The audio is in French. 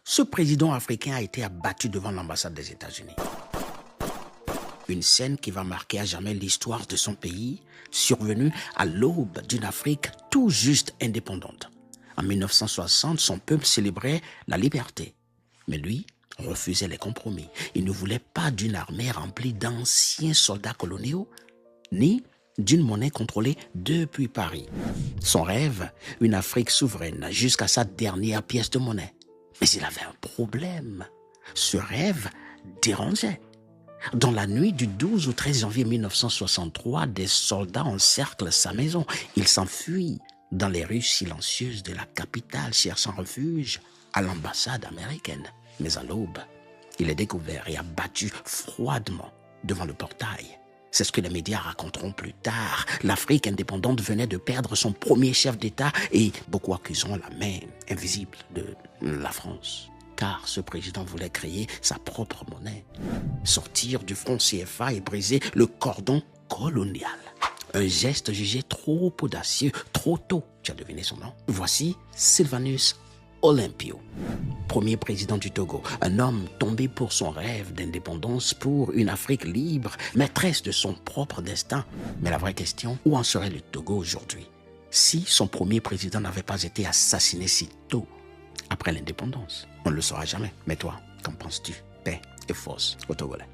ce président africain a été abattu devant l'ambassade des États-Unis. Une scène qui va marquer à jamais l'histoire de son pays, survenue à l'aube d'une Afrique tout juste indépendante. En 1960, son peuple célébrait la liberté. Mais lui refusait les compromis. Il ne voulait pas d'une armée remplie d'anciens soldats coloniaux, ni d'une monnaie contrôlée depuis Paris. Son rêve, une Afrique souveraine jusqu'à sa dernière pièce de monnaie. Mais il avait un problème. Ce rêve dérangeait. Dans la nuit du 12 au 13 janvier 1963, des soldats encerclent sa maison. Il s'enfuit dans les rues silencieuses de la capitale, cherchant refuge à l'ambassade américaine. Mais à l'aube, il est découvert et abattu froidement devant le portail. C'est ce que les médias raconteront plus tard. L'Afrique indépendante venait de perdre son premier chef d'État et beaucoup accuseront la main invisible de la France. Car ce président voulait créer sa propre monnaie, sortir du franc CFA et briser le cordon colonial. Un geste jugé trop audacieux, trop tôt. Tu as deviné son nom? Voici Sylvanus Olympio, premier président du Togo, un homme tombé pour son rêve d'indépendance pour une Afrique libre, maîtresse de son propre destin. Mais la vraie question, où en serait le Togo aujourd'hui si son premier président n'avait pas été assassiné si tôt après l'indépendance? On ne le saura jamais. Mais toi, qu'en penses-tu? Paix et force au Togolais.